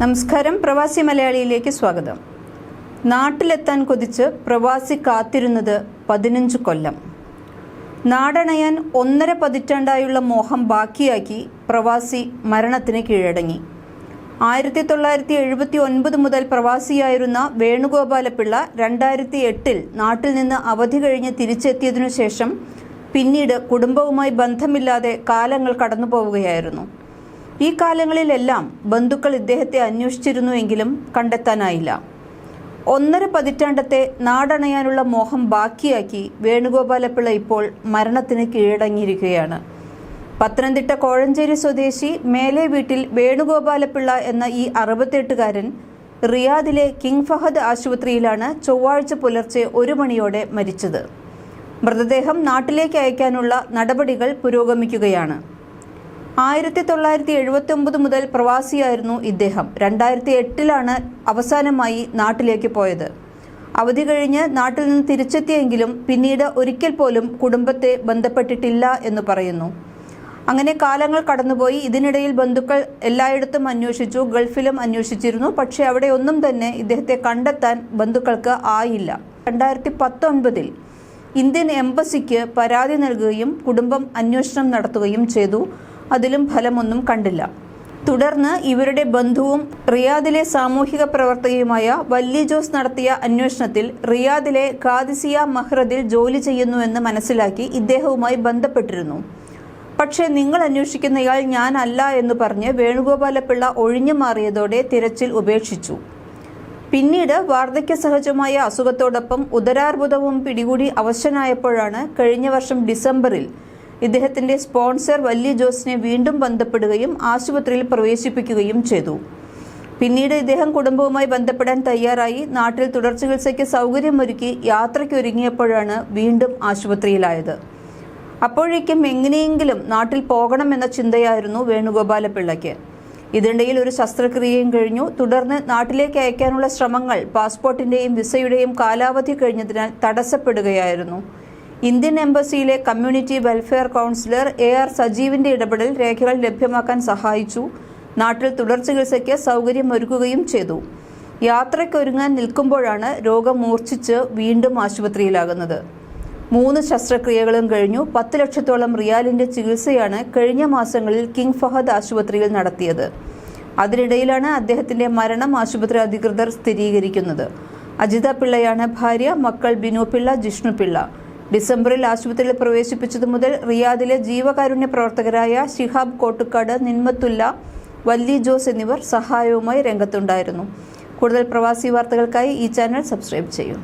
നമസ്കാരം. പ്രവാസി മലയാളിയിലേക്ക് സ്വാഗതം. നാട്ടിലെത്താൻ കൊതിച്ച് പ്രവാസി കാത്തിരുന്നത് 15 കൊല്ലം. നാടണയാൻ 1.5 പതിറ്റാണ്ടായുള്ള മോഹം ബാക്കിയാക്കി പ്രവാസി മരണത്തിന് കീഴടങ്ങി. 1979 മുതൽ പ്രവാസിയായിരുന്ന വേണുഗോപാലപിള്ള 2008 നാട്ടിൽ നിന്ന് അവധി കഴിഞ്ഞ് തിരിച്ചെത്തിയതിനു ശേഷം പിന്നീട് കുടുംബവുമായി ബന്ധമില്ലാതെ കാലങ്ങൾ കടന്നുപോവുകയായിരുന്നു. ഈ കാലങ്ങളിലെല്ലാം ബന്ധുക്കൾ ഇദ്ദേഹത്തെ അന്വേഷിച്ചിരുന്നുവെങ്കിലും കണ്ടെത്താനായില്ല. 1.5 പതിറ്റാണ്ടത്തെ നാടണയാനുള്ള മോഹം ബാക്കിയാക്കി വേണുഗോപാലപിള്ള ഇപ്പോൾ മരണത്തിന് കീഴടങ്ങിയിരിക്കുകയാണ്. പത്തനംതിട്ട കോഴഞ്ചേരി സ്വദേശി മേലെ വീട്ടിൽ വേണുഗോപാലപിള്ള എന്ന ഈ 68-കാരൻ റിയാദിലെ കിങ് ഫഹദ് ആശുപത്രിയിലാണ് ചൊവ്വാഴ്ച പുലർച്ചെ 1 മണിയോടെ മരിച്ചത്. മൃതദേഹം നാട്ടിലേക്ക് അയക്കാനുള്ള നടപടികൾ പുരോഗമിക്കുകയാണ്. 1979 മുതൽ പ്രവാസിയായിരുന്നു ഇദ്ദേഹം. 2008 അവസാനമായി നാട്ടിലേക്ക് പോയത്. അവധി കഴിഞ്ഞ് നാട്ടിൽ നിന്ന് തിരിച്ചെത്തിയെങ്കിലും പിന്നീട് ഒരിക്കൽ പോലും കുടുംബത്തെ ബന്ധപ്പെട്ടിട്ടില്ല എന്ന് പറയുന്നു. അങ്ങനെ കാലങ്ങൾ കടന്നുപോയി. ഇതിനിടയിൽ ബന്ധുക്കൾ എല്ലായിടത്തും അന്വേഷിച്ചു, ഗൾഫിലും അന്വേഷിച്ചിരുന്നു. പക്ഷേ അവിടെ ഒന്നും തന്നെ ഇദ്ദേഹത്തെ കണ്ടെത്താൻ ബന്ധുക്കൾക്ക് ആയില്ല. 2019 ഇന്ത്യൻ എംബസിക്ക് പരാതി നൽകുകയും കുടുംബം അന്വേഷണം നടത്തുകയും ചെയ്തു. അതിലും ഫലമൊന്നും കണ്ടില്ല. തുടർന്ന് ഇവരുടെ ബന്ധുവും റിയാദിലെ സാമൂഹിക പ്രവർത്തകയുമായ വല്ലി ജോസ് നടത്തിയ അന്വേഷണത്തിൽ റിയാദിലെ ഖാദിസിയ മഹ്റദിൽ ജോലി ചെയ്യുന്നുവെന്ന് മനസ്സിലാക്കി ഇദ്ദേഹവുമായി ബന്ധപ്പെട്ടിരുന്നു. പക്ഷേ നിങ്ങൾ അന്വേഷിക്കുന്നയാൾ ഞാനല്ല എന്ന് പറഞ്ഞ് വേണുഗോപാലപിള്ള ഒഴിഞ്ഞു മാറിയതോടെ തിരച്ചിൽ ഉപേക്ഷിച്ചു. പിന്നീട് വാർദ്ധക്യ സഹജമായ അസുഖത്തോടൊപ്പം ഉദരാർബുദവും പിടികൂടി അവശനായപ്പോഴാണ് കഴിഞ്ഞ വർഷം ഡിസംബറിൽ ഇദ്ദേഹത്തിന്റെ സ്പോൺസർ വല്ലി ജോസിനെ വീണ്ടും ബന്ധപ്പെടുകയും ആശുപത്രിയിൽ പ്രവേശിപ്പിക്കുകയും ചെയ്തു. പിന്നീട് ഇദ്ദേഹം കുടുംബവുമായി ബന്ധപ്പെടാൻ തയ്യാറായി നാട്ടിൽ തുടർ ചികിത്സയ്ക്ക് സൗകര്യമൊരുക്കി യാത്രയ്ക്കൊരുങ്ങിയപ്പോഴാണ് വീണ്ടും ആശുപത്രിയിലായത്. അപ്പോഴേക്കും എങ്ങനെയെങ്കിലും നാട്ടിൽ പോകണമെന്ന ചിന്തയായിരുന്നു വേണുഗോപാലപിള്ളയ്ക്ക്. ഇതിനിടയിൽ ഒരു ശസ്ത്രക്രിയയും കഴിഞ്ഞു. തുടർന്ന് നാട്ടിലേക്ക് അയക്കാനുള്ള ശ്രമങ്ങൾ പാസ്പോർട്ടിന്റെയും വിസയുടെയും കാലാവധി കഴിഞ്ഞതിനാൽ തടസ്സപ്പെടുകയായിരുന്നു. ഇന്ത്യൻ എംബസിയിലെ കമ്മ്യൂണിറ്റി വെൽഫെയർ കൗൺസിലർ AR സജീവിന്റെ ഇടപെടൽ രേഖകൾ ലഭ്യമാക്കാൻ സഹായിച്ചു. നാട്ടിൽ തുടർ ചികിത്സയ്ക്ക് സൗകര്യമൊരുക്കുകയും ചെയ്തു. യാത്രയ്ക്കൊരുങ്ങാൻ നിൽക്കുമ്പോഴാണ് രോഗം മൂർച്ഛിച്ച് വീണ്ടും ആശുപത്രിയിലാകുന്നത്. 3 ശസ്ത്രക്രിയകളും കഴിഞ്ഞു. 10 ലക്ഷത്തോളം റിയാലിന്റെ ചികിത്സയാണ് കഴിഞ്ഞ മാസങ്ങളിൽ കിങ് ഫഹദ് ആശുപത്രിയിൽ നടത്തിയത്. അതിനിടയിലാണ് അദ്ദേഹത്തിന്റെ മരണം ആശുപത്രി അധികൃതർ സ്ഥിരീകരിക്കുന്നത്. അജിത പിള്ളയാണ് ഭാര്യ. മക്കൾ ബിനു പിള്ള, ജിഷ്ണു പിള്ള. ഡിസംബറിൽ ആശുപത്രിയിൽ പ്രവേശിപ്പിച്ചതു മുതൽ റിയാദിലെ ജീവകാരുണ്യ പ്രവർത്തകരായ ശിഹാബ് കോട്ടുക്കാട്, നിന്മത്തുല്ല, വല്ലി ജോസ് എന്നിവർ സഹായവുമായി രംഗത്തുണ്ടായിരുന്നു. കൂടുതൽ പ്രവാസി വാർത്തകൾക്കായി ഈ ചാനൽ സബ്സ്ക്രൈബ് ചെയ്യൂ.